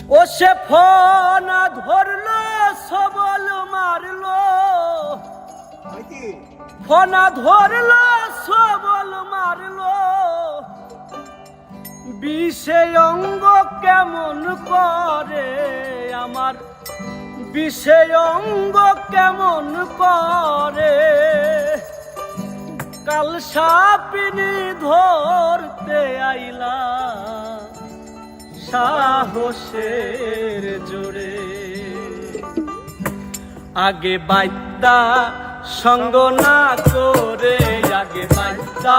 ও সে ফোনা ধরলো সবল মারলো, ফোনা ধরলো সবল মারলো, বিষে অঙ্গ কেমন করে আমার, বিষে অঙ্গ কেমন করে। কাল সাপিনি ধরতে আইলা সাহসের জোরে, আগে বাইদ্যা সঙ্গ না করে, আগে বাইদ্যা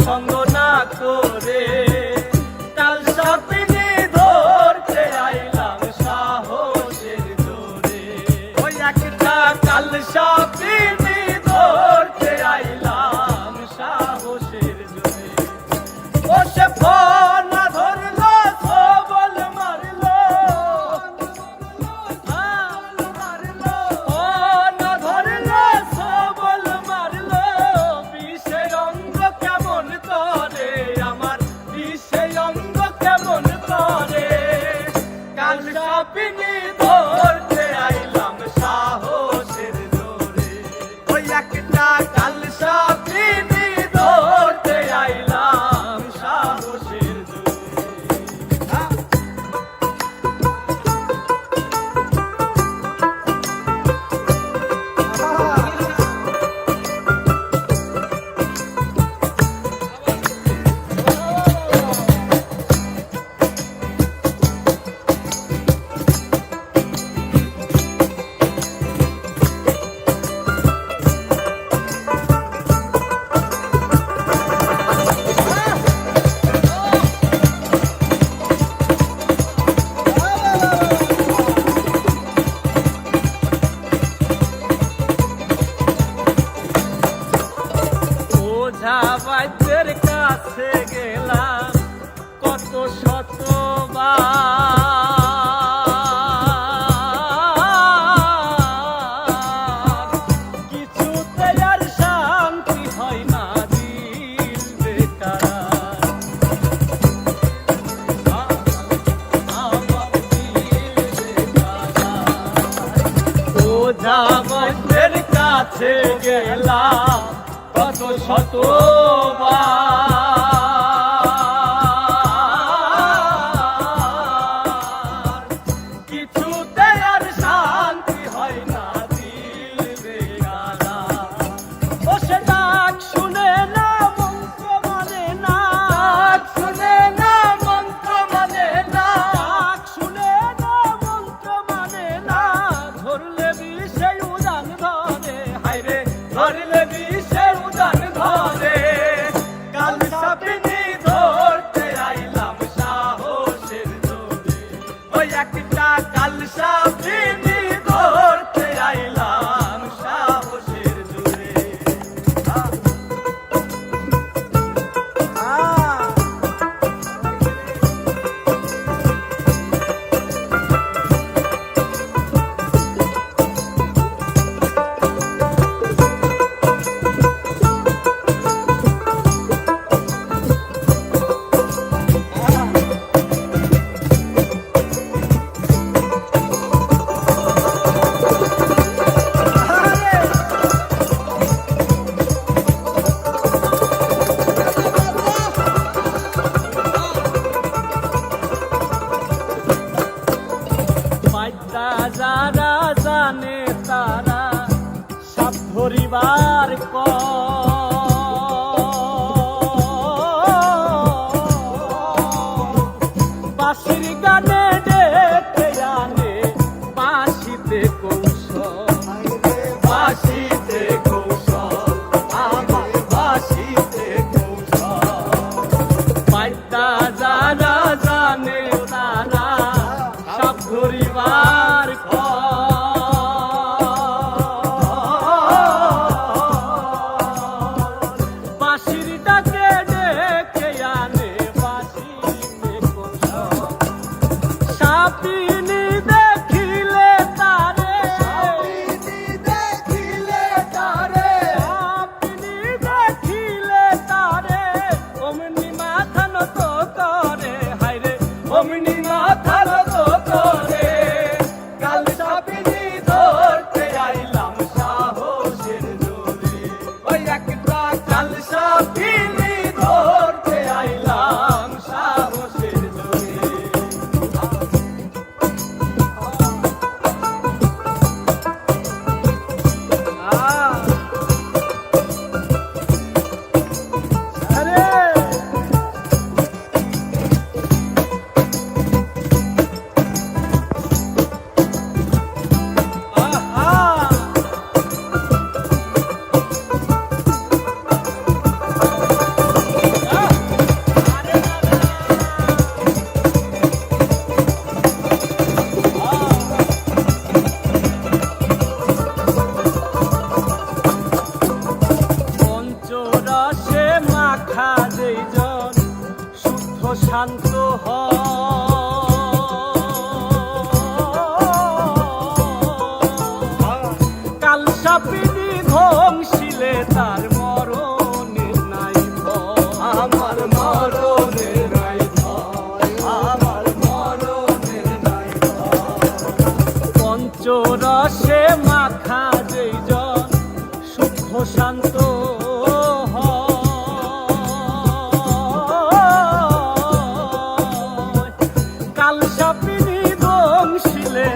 সঙ্গ না করে, কাল সাপিনি ধরতে আইলাম সাহসের জোরে। ওই একটা কাল সাপিনি ধরতে আইলাম সাহসের জোরে। ও সে ফোনা ধরলো সবল মারলো, ফোনা ধরলো সবল মারলো, বিষে অঙ্গ কেমন করে আমার, বিষে অঙ্গ কেমন করে। কাল সাপিনি ধরতে আইলাম সাহসের জোরে। ওই একটা কাল সাপিনি ধরতে আইলাম সাহসের জোরে। ওঝা বৈদ্যের কাছে গেলাম কত শতবার, কিছুতে আর শান্তি হয় না, দিল বেকার, আমার দিল বেকার। ওঝা বৈদ্যের কাছে গেলাম কত শতবার, কিছুতে আর শান্তি হয় না, দিল বেগালা। ও সে ডাক শুনে না মন্ত্র মানে না, ডাক শুনে না মন্ত্র মানে না, ডাক শুনে না মন্ত্র মানে না, ধরলে বিষে উড়ান ধরে, হায়রে ধরলে বিষে উড়ান ধরে। কাল সাপিনি ধরতে আইলাম সাহসের জোরে। ওই একটা কাল সাপিনি ধরতে আইলাম সাহসের জোরে। বাইদ্যা যারা জানে তারা সাপ ধরিবার বাঁশির গানে ডেকে আনে বাঁশিতে কৌশল, বাঁশিতে কৌশল, আমার বাঁশিতে কৌশল। বাইদ্যা যারা জানে তারা সাপ ধরিবার বাঁশির ডাকে ডেকে আনে বাঁশিতে কৌশল। সাপিনি দেখিলে তারে, সাপিনি দেখিলে তারে, সাপিনি দেখিলে তারে, অমনি মাথা নত করে, হায়রে অমনি মাথা নত শান্ত হয়। কাল সাপিনী বংশীলে